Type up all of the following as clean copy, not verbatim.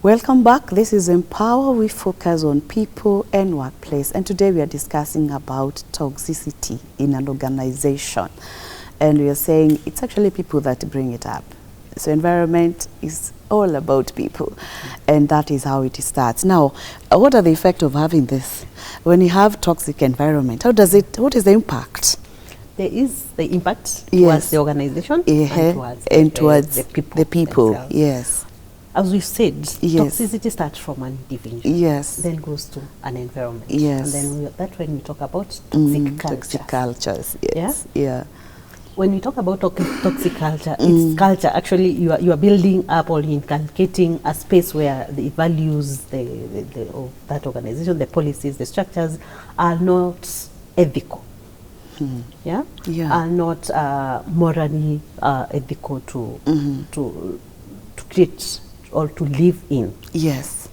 Welcome back. This is Empower. We focus on people and workplace. And today we are discussing about toxicity in an organization. And we are saying it's actually people that bring it up. So environment is all about people. And that is how it starts. Now, what are the effects of having this? When you have toxic environment, what is the impact? There is the impact towards the organization and towards the people themselves. Yes. As we said, toxicity starts from an individual, then goes to an environment, and then that's when we talk about toxic culture. Toxic cultures, yes. Yeah. When we talk about toxic culture, it's culture. Actually, you are building up or inculcating a space where the values of that organization, the policies, the structures are not ethical. Are not morally ethical to create or to live in. Yes.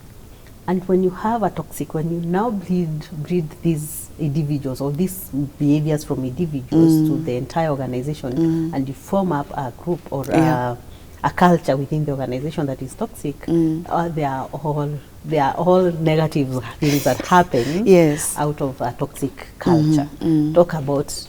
And when you have a toxic, when you now breed these individuals or these behaviors from individuals to the entire organization, and you form up a group or a culture within the organization that is toxic, they are all negative things that happen out of a toxic culture. Talk about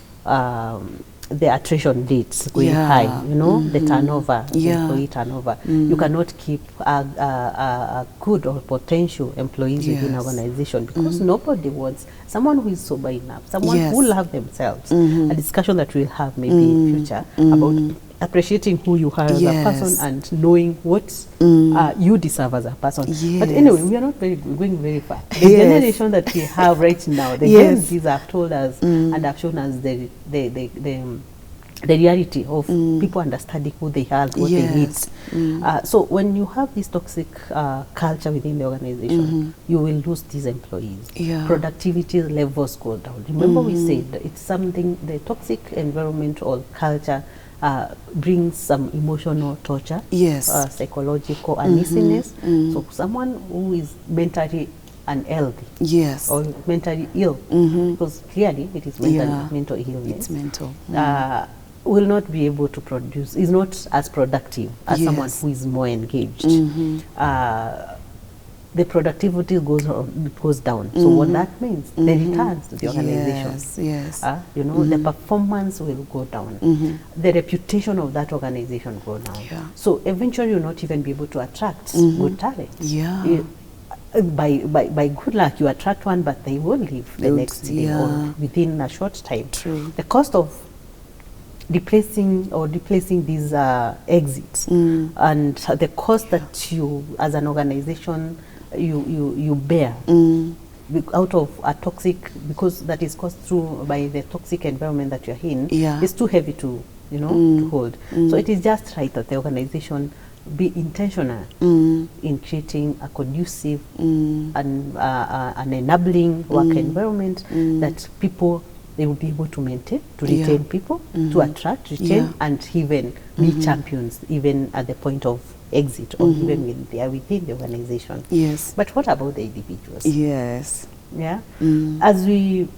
the attrition rates going high, you know, the turnover, the employee turnover. You cannot keep a good or potential employees within an organization because nobody wants someone who is sober enough, someone who loves themselves. A discussion that we'll have maybe in future about appreciating who you are as a person and knowing what you deserve as a person. But anyway, we are not going very far. The generation that we have right now, the Gen Zs have told us and have shown us the reality of people understanding who they are, what they need. So when you have this toxic culture within the organization, you will lose these employees. Productivity levels go down. Remember we said it's something, the toxic environment or culture brings some emotional torture, psychological uneasiness. So someone who is mentally unhealthy or mentally ill, because clearly it is mental illness. It's mental. Will not be able to produce, is not as productive as someone who is more engaged. The productivity goes down. So what that means, the returns to the organization. You know, the performance will go down. The reputation of that organization go down. So eventually you'll not even be able to attract good talent. By good luck, you attract one, but they will leave the next day or within a short time. The cost of replacing these exits and the cost that you, as an organization, you bear out of a toxic, because that is caused through by the toxic environment that you're in, is too heavy to to hold. So it is just right that the organization be intentional in creating a conducive and an enabling work environment that people, they will be able to maintain, to retain people, to attract, retain, and even be champions, even at the point of exit or even when they are within the organization. But what about the individuals? As we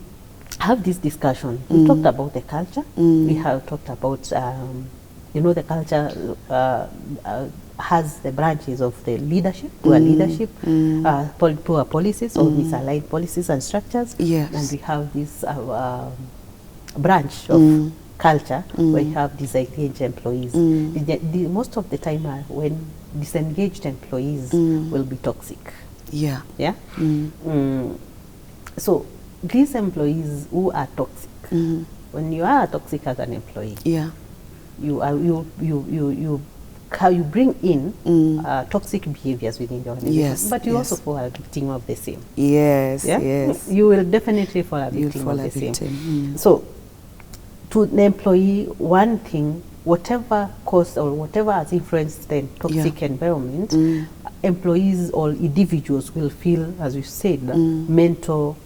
have this discussion, we talked about the culture. We have talked about, the culture has the branches of the leadership, poor leadership, poor policies or misaligned policies and structures. And we have this branch of culture where you have disengaged employees. Most of the time when disengaged employees will be toxic. So these employees who are toxic, when you are toxic as an employee, you bring in toxic behaviors within the organization, but you also fall a victim of the same. You will definitely fall a victim of the same. So to the employee, one thing, whatever caused or whatever has influenced the toxic environment, employees or individuals will feel, as you said, mental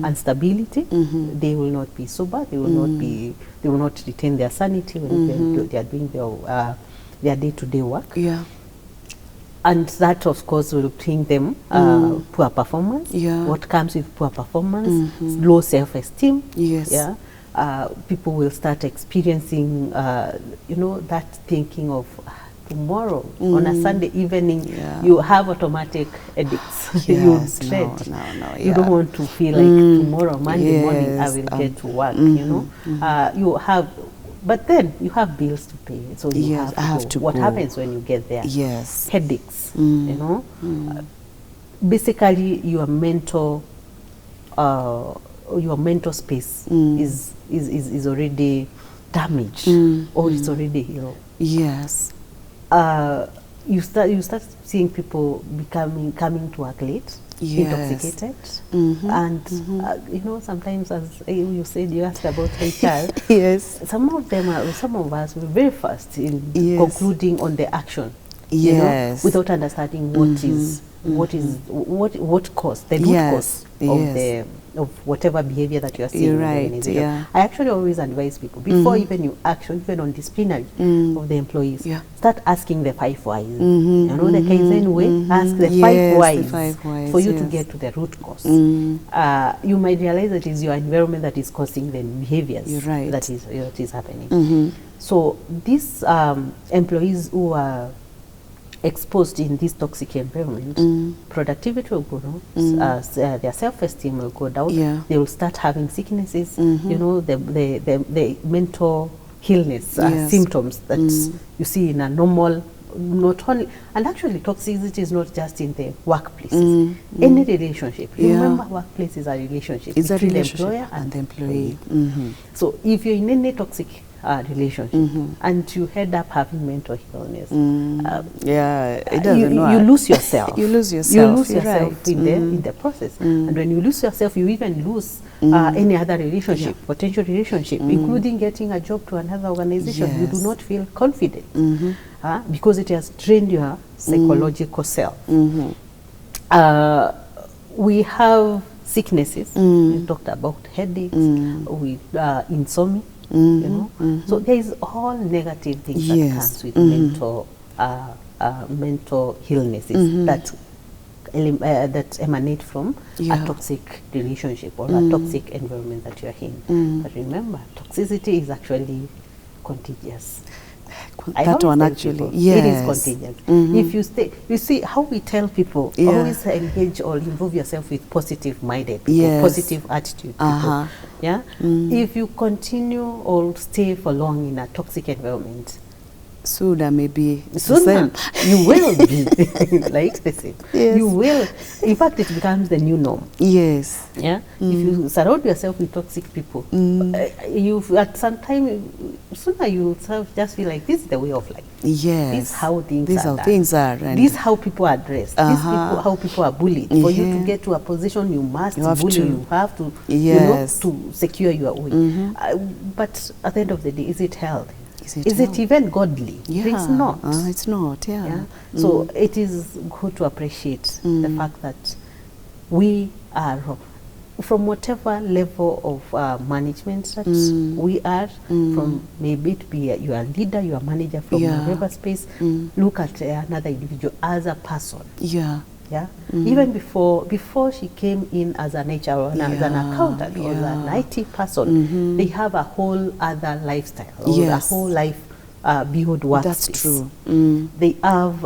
instability. They will not be sober. They will not be. They will not retain their sanity when they are doing their day-to-day work. And that, of course, will bring them poor performance. What comes with poor performance? Low self-esteem. People will start experiencing, that thinking of tomorrow on a Sunday evening, you have automatic headaches. Yes, You dread. You yeah. don't want to feel like tomorrow, Monday morning, I will get to work, you know. You have, but then you have bills to pay, so you have to go. What happens when you get there? Yes. Headaches, you know. Basically, your mental space is already damaged, or it's already ill. Yes. You start seeing people coming to work late, intoxicated, and you know, sometimes, as you said, you asked about HR. Yes. Some of us were very fast in concluding on the action. Yes. You know, without understanding what caused the root cause of whatever behavior that you are seeing in the organization. I actually always advise people, before even you action, even on disciplinary of the employees, start asking the 5 whys. You know, the Kaizen way, ask the 5 whys for you to get to the root cause. You might realize that it is your environment that is causing the behaviors that is happening. So these employees who are exposed in this toxic environment, productivity will go down, their self-esteem will go down, they will start having sicknesses, you know, the mental illness symptoms that you see in a normal, not only, and actually toxicity is not just in the workplaces, any relationship. You remember, workplace is a relationship between the employer and the employee. So if you're in any toxic relationship and you end up having mental illness, it doesn't you lose yourself. You lose yourself in the process. And when you lose yourself, you even lose any other relationship, potential relationship, including getting a job to another organization. You do not feel confident because it has drained your psychological self. We have sicknesses. We talked about headaches, with insomnia. You know, so there is all negative things that comes with mental illnesses that emanate from a toxic relationship or a toxic environment that you are in. But remember, toxicity is actually contagious. That one actually, it is contagious. If you stay, you see how we tell people, always engage or involve yourself with positive-minded people, positive attitude people. If you continue or stay for long in a toxic environment, sooner maybe sooner you will be like the same. You will, in fact, it becomes the new norm. Yes. If you surround yourself with toxic people, you at some time sooner you just feel like this is the way of life. Yes. This is how things are. This is how people are dressed. This is how people are bullied. For you to get to a position, you must bully. You have to, you know, to secure your way. But at the end of the day, is it healthy? Is it even godly? It's not. It's not, So it is good to appreciate the fact that we are, from whatever level of management that we are, from maybe it be your leader, your manager, from whatever space, look at another individual as a person. Even before she came in as an HR or as an accountant or as an IT person, they have a whole other lifestyle or a whole life beyond workspace. That's true. They have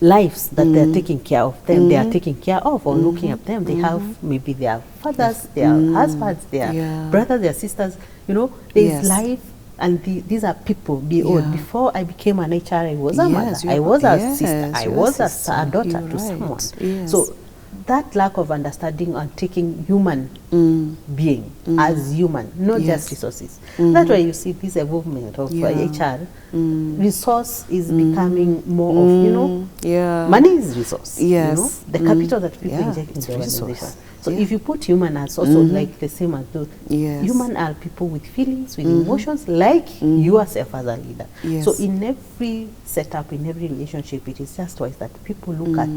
lives that they're taking care of them. They are taking care of or looking at them. They have maybe their fathers, their husbands, their brothers, their sisters. You know, there is life. And these are people beyond. Before I became an HR, I was a mother, I was a sister, I was a daughter to someone. So that lack of understanding and taking human being as human, not just resources. That's why you see this evolvement of HR. Resource is becoming more of, you know, money is resource. You know, the capital that people inject into the organization. So if you put human as also like the same as those, human are people with feelings, with emotions, like yourself as a leader. So in every setup, in every relationship, it is just twice that people look at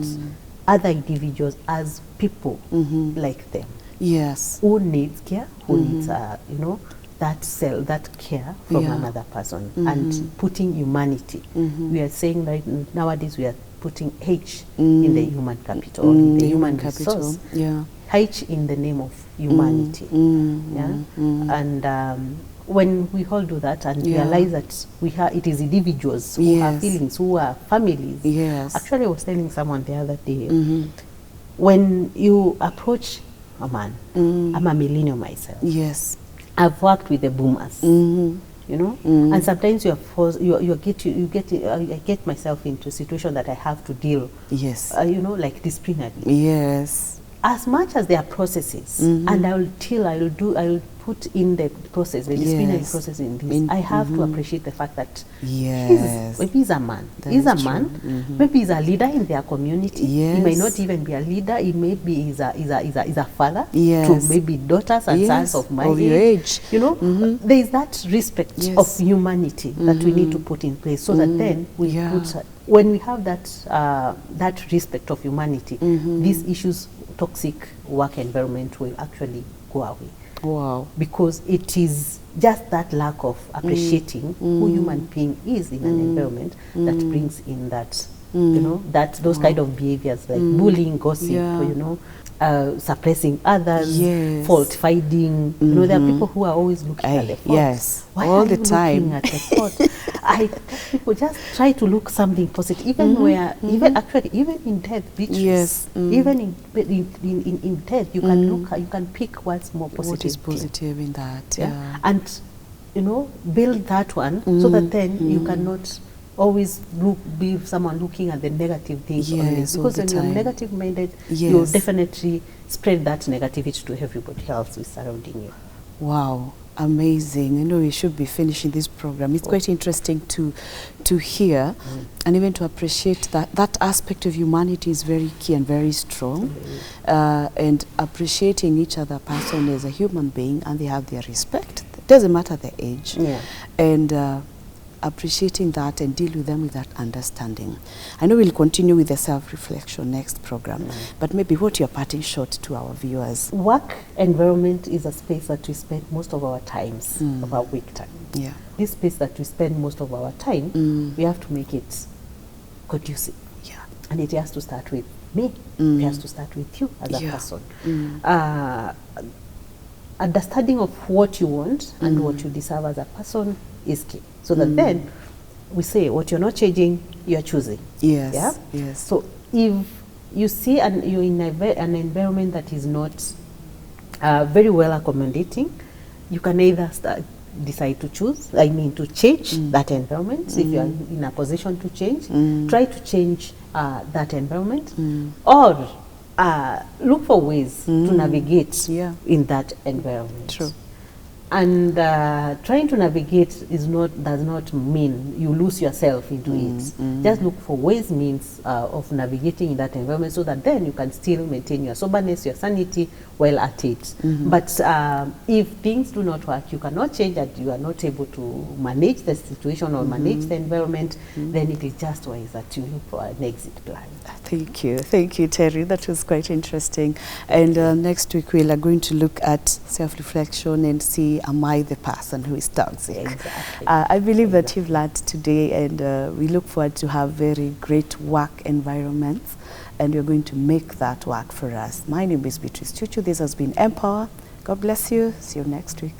other individuals as people like them. Who needs care, who needs, you know, that care from another person, and putting humanity. We are saying right nowadays we are putting H in the human capital, in the human resource. H in the name of humanity. And when we all do that and realize that it is individuals who have feelings, who are families. Yes. Actually, I was telling someone the other day, when you approach a man, I'm a millennial myself. Yes. I've worked with the boomers. You know, and sometimes you're forced. I get myself into a situation that I have to deal. Yes. You know, like disciplinary. Yes. As much as there are processes, and I will put in the process, the disciplinary process in this. I have to appreciate the fact that maybe he's a man. He's a man. Maybe he's a leader in their community. He may not even be a leader. He may be he's a father to maybe daughters and sons of my age. You know, there is that respect of humanity that we need to put in place, so that then we put. When we have that respect of humanity, these issues, toxic work environment, will actually go away. Wow. Because it is just that lack of appreciating who human being is in an environment that brings in that, you know, that those kind of behaviors like bullying, gossip, you know, suppressing others, fault finding. You know, there are people who are always looking at the fault. Yes, why all are the you time. Looking at the fault? I tell people, just try to look something positive, even where, even in death, beaches, even in death, you can look, you can pick what's more positive. What is positive in that? Yeah. And you know, build that one so that then you cannot always be someone looking at the negative things only, because when you're negative minded, you'll definitely spread that negativity to everybody else who's surrounding you. Wow, amazing. I know we should be finishing this program. It's quite interesting to hear and even to appreciate that aspect of humanity is very key and very strong, and appreciating each other person as a human being, and they have their respect. It doesn't matter the age. And appreciating that and deal with them with that understanding. I know we'll continue with the self-reflection next program, but maybe what you're parting short to our viewers. Work environment is a space that we spend most of our times, of our week time. Yeah. This space that we spend most of our time, we have to make it conducive. Yeah. And it has to start with me. It has to start with you as a person. Understanding of what you want and what you deserve as a person is key. So that then we say what you're not changing, you're choosing. Yes. Yeah? Yes. So if you see you're in an environment that is not very well accommodating, you can either decide to to change that environment. If you're in a position to change, try to change that environment, or look for ways to navigate in that environment. True. And trying to navigate does not mean you lose yourself into it. Just look for means of navigating in that environment, so that then you can still maintain your soberness, your sanity while at it. But if things do not work, you cannot change that, you are not able to manage the situation or manage the environment, then it is just wise that you look for an exit plan. Thank you, Terry. That was quite interesting. And next week we are going to look at self-reflection and see, am I the person who is toxic? Exactly. I believe that you've learned today, and we look forward to have very great work environments, and we're going to make that work for us. My name is Beatrice Chuchu. This has been Empower. God bless you. See you next week.